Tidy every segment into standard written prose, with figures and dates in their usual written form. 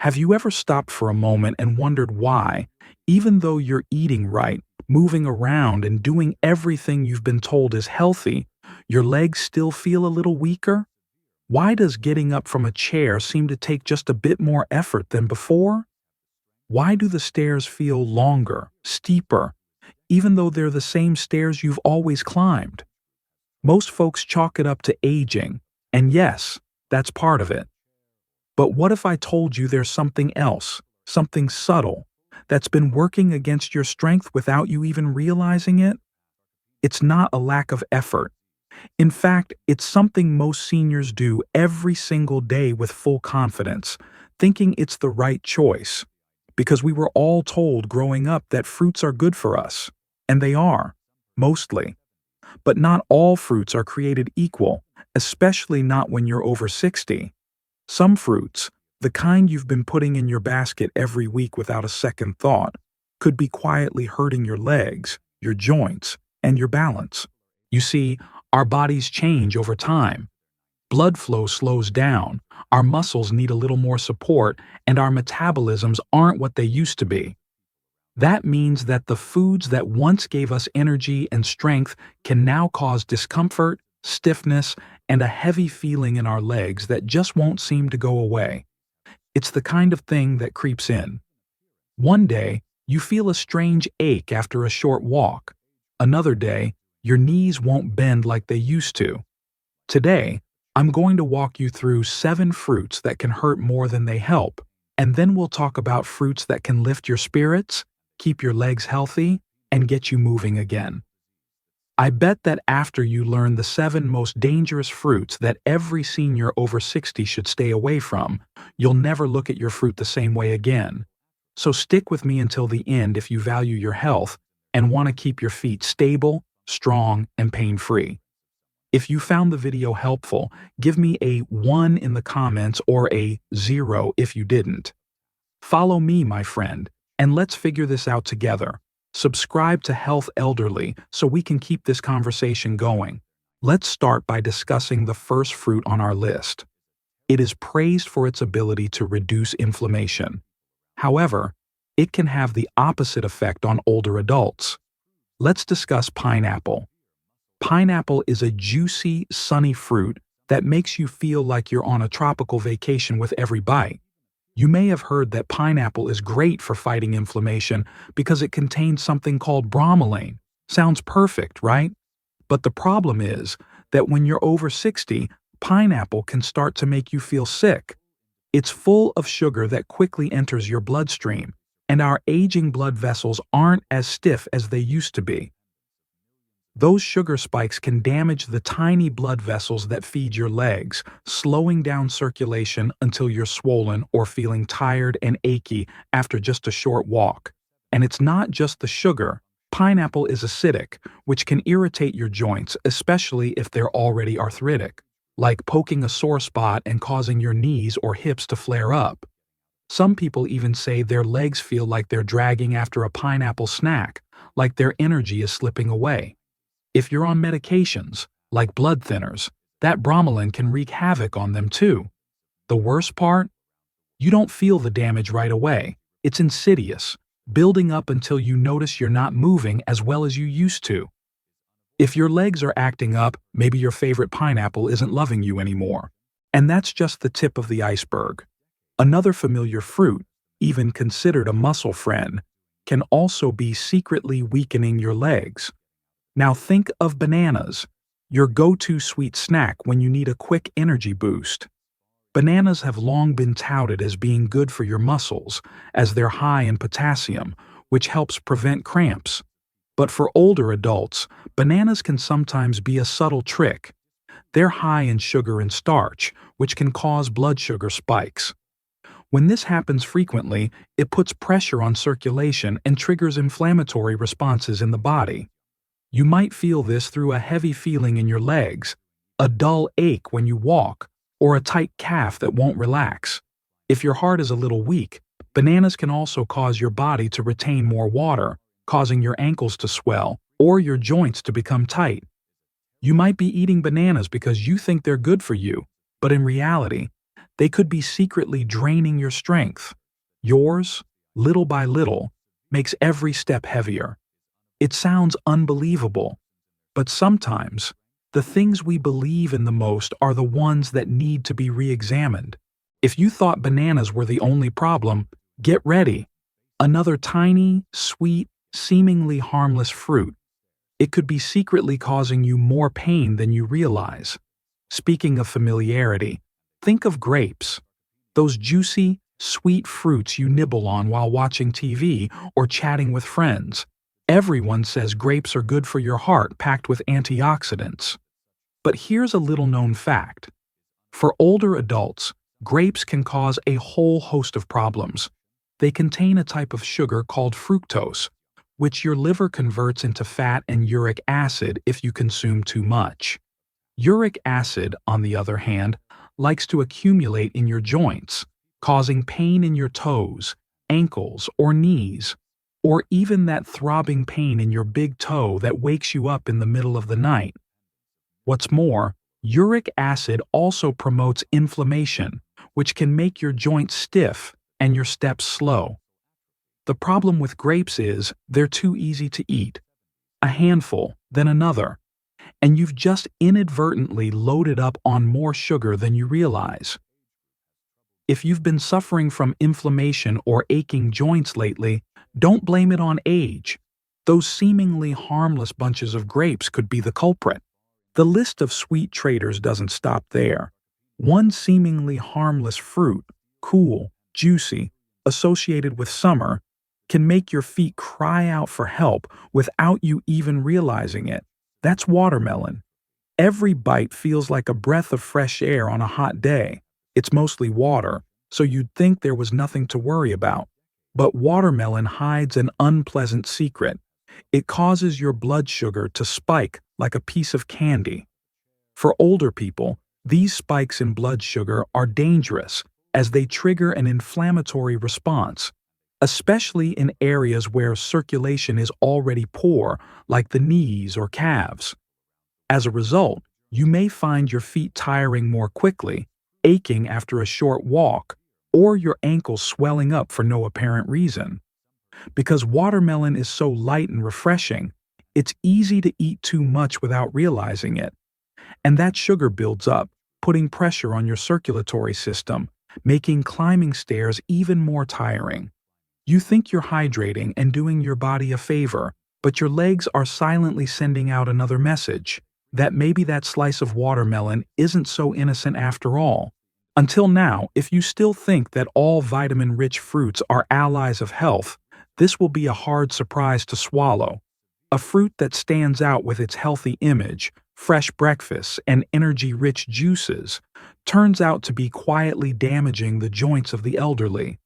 Have you ever stopped for a moment and wondered why, even though you're eating right, moving around, and doing everything you've been told is healthy, your legs still feel a little weaker? Why does getting up from a chair seem to take just a bit more effort than before? Why do the stairs feel longer, steeper, even though they're the same stairs you've always climbed? Most folks chalk it up to aging, and yes, that's part of it. But what if I told you there's something else, something subtle, that's been working against your strength without you even realizing it? It's not a lack of effort. In fact, it's something most seniors do every single day with full confidence, thinking it's the right choice. Because we were all told growing up that fruits are good for us. And they are, mostly. But not all fruits are created equal, especially not when you're over 60. Some fruits, the kind you've been putting in your basket every week without a second thought, could be quietly hurting your legs, your joints, and your balance. You see, our bodies change over time. Blood flow slows down, our muscles need a little more support, and our metabolisms aren't what they used to be. That means that the foods that once gave us energy and strength can now cause discomfort, stiffness, and a heavy feeling in our legs that just won't seem to go away. It's the kind of thing that creeps in. One day, you feel a strange ache after a short walk. Another day, your knees won't bend like they used to. Today, I'm going to walk you through 7 fruits that can hurt more than they help, and then we'll talk about fruits that can lift your spirits, keep your legs healthy, and get you moving again. I bet that after you learn the 7 most dangerous fruits that every senior over 60 should stay away from, you'll never look at your fruit the same way again. So stick with me until the end if you value your health and want to keep your feet stable, strong, and pain-free. If you found the video helpful, give me a 1 in the comments or a 0 if you didn't. Follow me, my friend, and let's figure this out together. Subscribe to Health Elderly so we can keep this conversation going. Let's start by discussing the first fruit on our list. It is praised for its ability to reduce inflammation. However, it can have the opposite effect on older adults. Let's discuss pineapple. Pineapple is a juicy, sunny fruit that makes you feel like you're on a tropical vacation with every bite. You may have heard that pineapple is great for fighting inflammation because it contains something called bromelain. Sounds perfect, right? But the problem is that when you're over 60, pineapple can start to make you feel sick. It's full of sugar that quickly enters your bloodstream, and our aging blood vessels aren't as stiff as they used to be. Those sugar spikes can damage the tiny blood vessels that feed your legs, slowing down circulation until you're swollen or feeling tired and achy after just a short walk. And it's not just the sugar. Pineapple is acidic, which can irritate your joints, especially if they're already arthritic, like poking a sore spot and causing your knees or hips to flare up. Some people even say their legs feel like they're dragging after a pineapple snack, like their energy is slipping away. If you're on medications, like blood thinners, that bromelain can wreak havoc on them too. The worst part? You don't feel the damage right away. It's insidious, building up until you notice you're not moving as well as you used to. If your legs are acting up, maybe your favorite pineapple isn't loving you anymore. And that's just the tip of the iceberg. Another familiar fruit, even considered a muscle friend, can also be secretly weakening your legs. Now think of bananas, your go-to sweet snack when you need a quick energy boost. Bananas have long been touted as being good for your muscles, as they're high in potassium, which helps prevent cramps. But for older adults, bananas can sometimes be a subtle trick. They're high in sugar and starch, which can cause blood sugar spikes. When this happens frequently, it puts pressure on circulation and triggers inflammatory responses in the body. You might feel this through a heavy feeling in your legs, a dull ache when you walk, or a tight calf that won't relax. If your heart is a little weak, bananas can also cause your body to retain more water, causing your ankles to swell or your joints to become tight. You might be eating bananas because you think they're good for you, but in reality, They could be secretly draining your strength. Yours, little by little, makes every step heavier. It sounds unbelievable, but sometimes the things we believe in the most are the ones that need to be re-examined. If you thought bananas were the only problem, get ready. Another tiny, sweet, seemingly harmless fruit. It could be secretly causing you more pain than you realize. Speaking of familiarity, think of grapes. Those juicy, sweet fruits you nibble on while watching TV or chatting with friends. Everyone says grapes are good for your heart, packed with antioxidants. But here's a little-known fact. For older adults, grapes can cause a whole host of problems. They contain a type of sugar called fructose, which your liver converts into fat and uric acid if you consume too much. Uric acid, on the other hand, likes to accumulate in your joints, causing pain in your toes, ankles, or knees, or even that throbbing pain in your big toe that wakes you up in the middle of the night. What's more, uric acid also promotes inflammation, which can make your joints stiff and your steps slow. The problem with grapes is they're too easy to eat. A handful, then another, and you've just inadvertently loaded up on more sugar than you realize. If you've been suffering from inflammation or aching joints lately, don't blame it on age. Those seemingly harmless bunches of grapes could be the culprit. The list of sweet traitors doesn't stop there. One seemingly harmless fruit, cool, juicy, associated with summer, can make your feet cry out for help without you even realizing it. That's watermelon. Every bite feels like a breath of fresh air on a hot day. It's mostly water, so you'd think there was nothing to worry about. But watermelon hides an unpleasant secret. It causes your blood sugar to spike like a piece of candy. For older people, these spikes in blood sugar are dangerous as they trigger an inflammatory response, especially in areas where circulation is already poor, like the knees or calves. As a result, you may find your feet tiring more quickly, aching after a short walk, or your ankles swelling up for no apparent reason. Because watermelon is so light and refreshing, it's easy to eat too much without realizing it. And that sugar builds up, putting pressure on your circulatory system, making climbing stairs even more tiring. You think you're hydrating and doing your body a favor, but your legs are silently sending out another message, that maybe that slice of watermelon isn't so innocent after all. Until now, if you still think that all vitamin-rich fruits are allies of health, this will be a hard surprise to swallow. A fruit that stands out with its healthy image, fresh breakfasts, and energy-rich juices, turns out to be quietly damaging the joints of the elderly.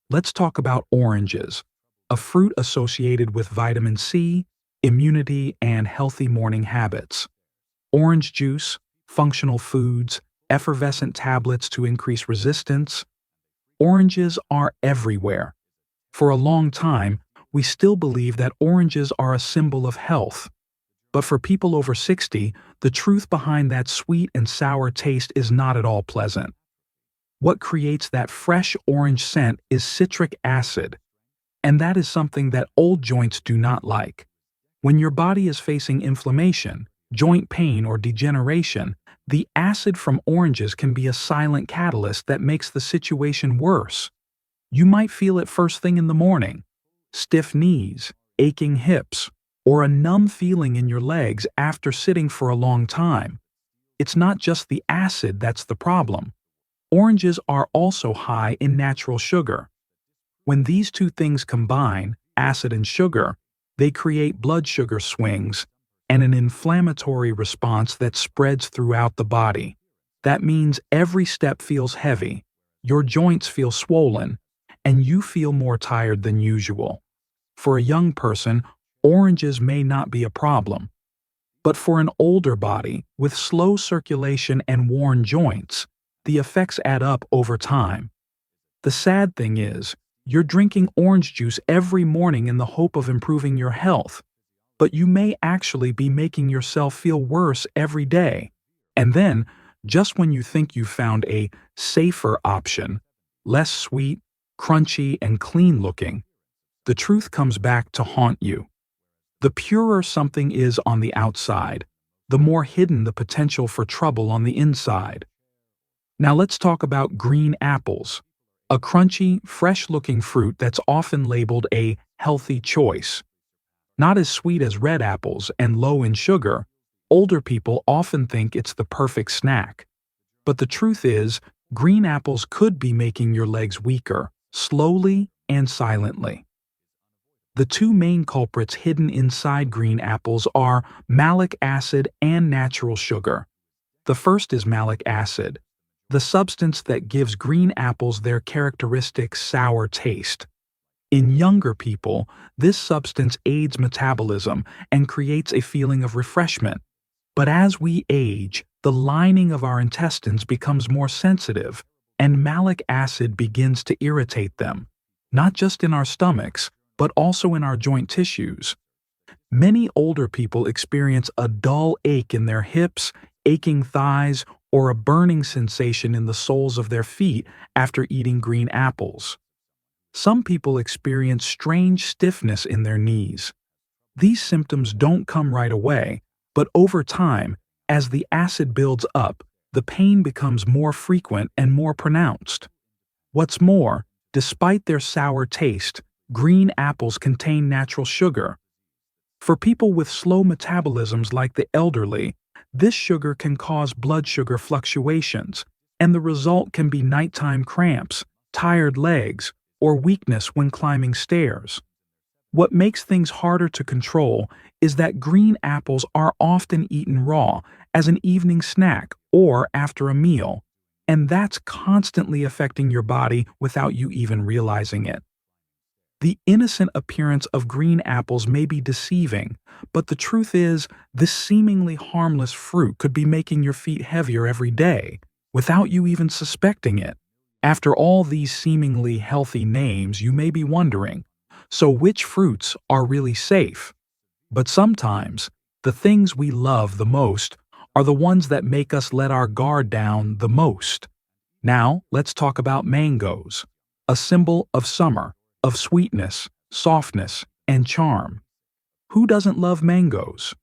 Let's talk about oranges, a fruit associated with vitamin C, immunity, and healthy morning habits. Orange juice, functional foods, effervescent tablets to increase resistance. Oranges are everywhere. For a long time, we still believe that oranges are a symbol of health. But for people over 60, the truth behind that sweet and sour taste is not at all pleasant. What creates that fresh orange scent is citric acid, and that is something that old joints do not like. When your body is facing inflammation, joint pain, or degeneration, the acid from oranges can be a silent catalyst that makes the situation worse. You might feel it first thing in the morning: stiff knees, aching hips, or a numb feeling in your legs after sitting for a long time. It's not just the acid that's the problem. Oranges are also high in natural sugar. When these two things combine, acid and sugar, they create blood sugar swings and an inflammatory response that spreads throughout the body. That means every step feels heavy, your joints feel swollen, and you feel more tired than usual. For a young person, oranges may not be a problem. But for an older body with slow circulation and worn joints, the effects add up over time. The sad thing is, you're drinking orange juice every morning in the hope of improving your health, but you may actually be making yourself feel worse every day. And then, just when you think you found a safer option, less sweet, crunchy, and clean looking, the truth comes back to haunt you. The purer something is on the outside, the more hidden the potential for trouble on the inside. Now let's talk about green apples, a crunchy, fresh-looking fruit that's often labeled a healthy choice. Not as sweet as red apples and low in sugar, older people often think it's the perfect snack. But the truth is, green apples could be making your legs weaker, slowly and silently. The two main culprits hidden inside green apples are malic acid and natural sugar. The first is malic acid, the substance that gives green apples their characteristic sour taste. In younger people, this substance aids metabolism and creates a feeling of refreshment. But as we age, the lining of our intestines becomes more sensitive, and malic acid begins to irritate them, not just in our stomachs, but also in our joint tissues. Many older people experience a dull ache in their hips, aching thighs, or a burning sensation in the soles of their feet after eating green apples. Some people experience strange stiffness in their knees. These symptoms don't come right away, but over time, as the acid builds up, the pain becomes more frequent and more pronounced. What's more, despite their sour taste, green apples contain natural sugar. For people with slow metabolisms like the elderly, this sugar can cause blood sugar fluctuations, and the result can be nighttime cramps, tired legs, or weakness when climbing stairs. What makes things harder to control is that green apples are often eaten raw as an evening snack or after a meal, and that's constantly affecting your body without you even realizing it. The innocent appearance of green apples may be deceiving, but the truth is, this seemingly harmless fruit could be making your feet heavier every day, without you even suspecting it. After all these seemingly healthy names, you may be wondering, so which fruits are really safe? But sometimes, the things we love the most are the ones that make us let our guard down the most. Now, let's talk about mangoes, a symbol of summer, of sweetness, softness, and charm. Who doesn't love mangoes?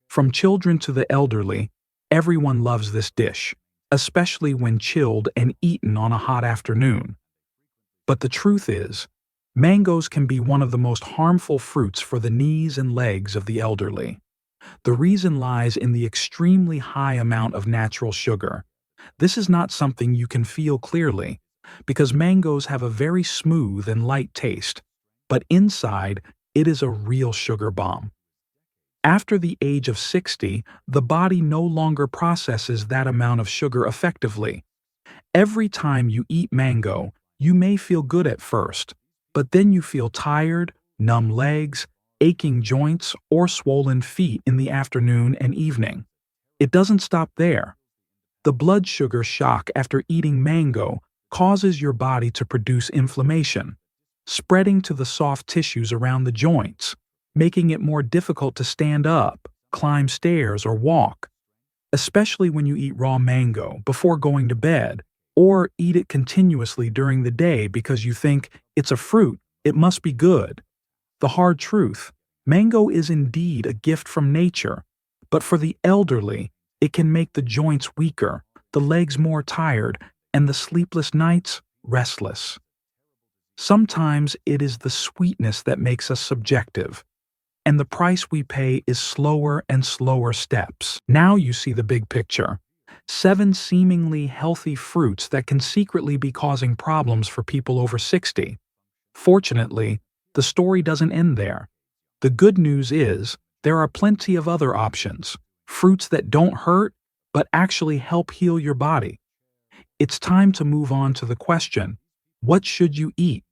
From children to the elderly, everyone loves this dish, especially when chilled and eaten on a hot afternoon. But the truth is, mangoes can be one of the most harmful fruits for the knees and legs of the elderly. The reason lies in the extremely high amount of natural sugar. This is not something you can feel clearly, because mangoes have a very smooth and light taste, but inside, it is a real sugar bomb. After the age of 60, the body no longer processes that amount of sugar effectively. Every time you eat mango, you may feel good at first, but then you feel tired, numb legs, aching joints, or swollen feet in the afternoon and evening. It doesn't stop there. The blood sugar shock after eating mango causes your body to produce inflammation, spreading to the soft tissues around the joints, making it more difficult to stand up, climb stairs, or walk, especially when you eat raw mango before going to bed, or eat it continuously during the day because you think it's a fruit, it must be good. The hard truth, mango is indeed a gift from nature, but for the elderly, it can make the joints weaker, the legs more tired, and the sleepless nights restless. Sometimes it is the sweetness that makes us subjective, and the price we pay is slower and slower steps. Now you see the big picture. 7 seemingly healthy fruits that can secretly be causing problems for people over 60. Fortunately, the story doesn't end there. The good news is, there are plenty of other options, fruits that don't hurt, but actually help heal your body. It's time to move on to the question, what should you eat?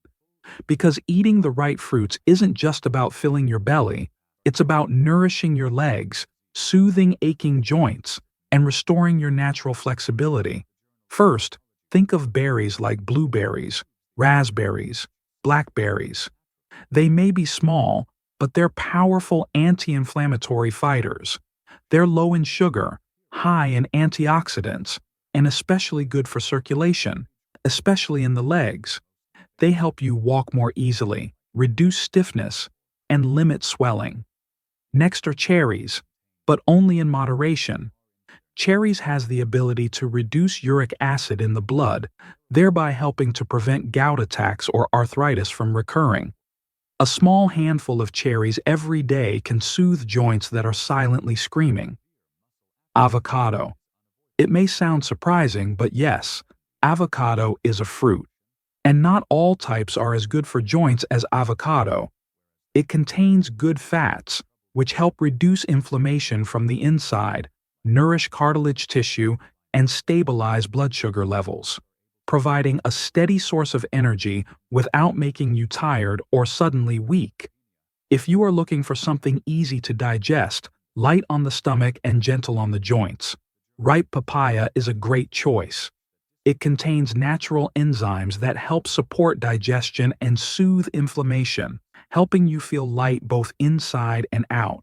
Because eating the right fruits isn't just about filling your belly, it's about nourishing your legs, soothing aching joints, and restoring your natural flexibility. First, think of berries like blueberries, raspberries, blackberries. They may be small, but they're powerful anti-inflammatory fighters. They're low in sugar, high in antioxidants, and especially good for circulation, especially in the legs. They help you walk more easily, reduce stiffness, and limit swelling. Next are cherries, but only in moderation. Cherries has the ability to reduce uric acid in the blood, thereby helping to prevent gout attacks or arthritis from recurring. A small handful of cherries every day can soothe joints that are silently screaming. Avocado. It may sound surprising, but yes, avocado is a fruit. And not all types are as good for joints as avocado. It contains good fats, which help reduce inflammation from the inside, nourish cartilage tissue, and stabilize blood sugar levels, providing a steady source of energy without making you tired or suddenly weak. If you are looking for something easy to digest, light on the stomach and gentle on the joints, ripe papaya is a great choice. It contains natural enzymes that help support digestion and soothe inflammation, helping you feel light both inside and out.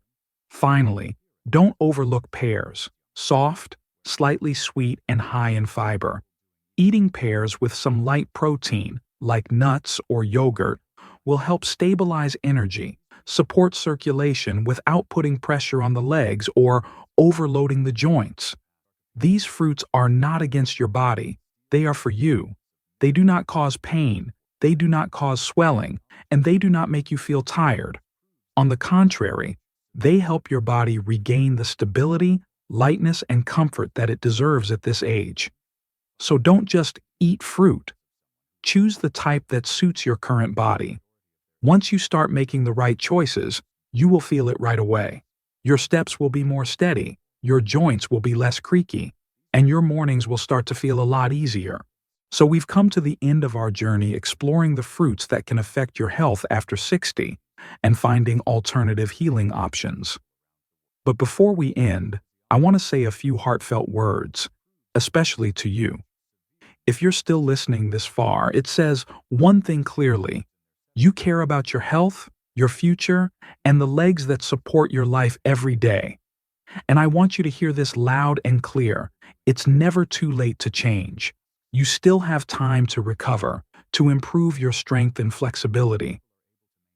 Finally, don't overlook pears. Soft, slightly sweet, and high in fiber. Eating pears with some light protein, like nuts or yogurt, will help stabilize energy, support circulation without putting pressure on the legs or overloading the joints. These fruits are not against your body, they are for you. They do not cause pain, they do not cause swelling, and they do not make you feel tired. On the contrary, they help your body regain the stability, lightness, and comfort that it deserves at this age. So don't just eat fruit. Choose the type that suits your current body. Once you start making the right choices, you will feel it right away. Your steps will be more steady, your joints will be less creaky, and your mornings will start to feel a lot easier. So we've come to the end of our journey exploring the fruits that can affect your health after 60 and finding alternative healing options. But before we end, I want to say a few heartfelt words, especially to you. If you're still listening this far, it says one thing clearly: you care about your health, your future, and the legs that support your life every day. And I want you to hear this loud and clear. It's never too late to change. You still have time to recover, to improve your strength and flexibility.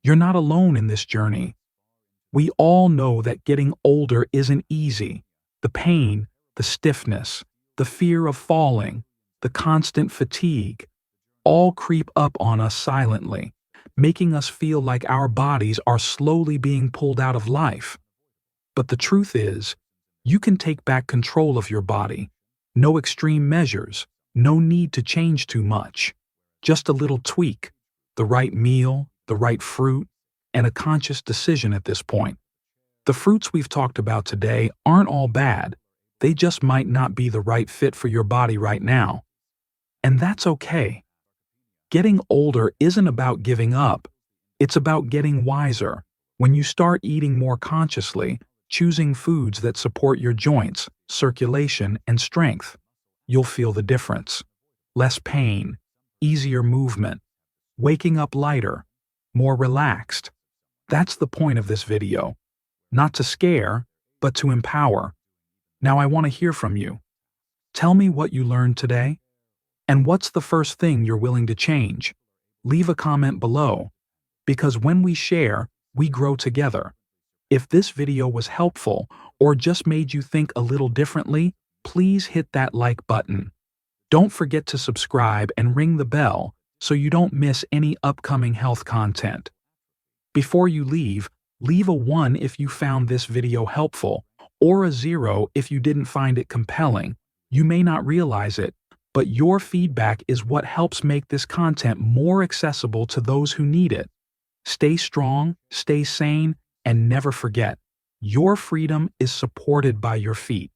You're not alone in this journey. We all know that getting older isn't easy. The pain, the stiffness, the fear of falling, the constant fatigue, all creep up on us silently, making us feel like our bodies are slowly being pulled out of life. But the truth is, you can take back control of your body. No extreme measures, no need to change too much. Just a little tweak, the right meal, the right fruit, and a conscious decision at this point. The fruits we've talked about today aren't all bad. They just might not be the right fit for your body right now. And that's okay. Getting older isn't about giving up. It's about getting wiser. When you start eating more consciously, choosing foods that support your joints, circulation, and strength, you'll feel the difference. Less pain, easier movement, waking up lighter, more relaxed. That's the point of this video. Not to scare, but to empower. Now I want to hear from you. Tell me what you learned today. And what's the first thing you're willing to change? Leave a comment below, because when we share, we grow together. If this video was helpful or just made you think a little differently, please hit that like button. Don't forget to subscribe and ring the bell so you don't miss any upcoming health content. Before you leave a 1 if you found this video helpful, or a 0 if you didn't find it compelling. You may not realize it, but your feedback is what helps make this content more accessible to those who need it. Stay strong, stay sane, and never forget, your freedom is supported by your feet.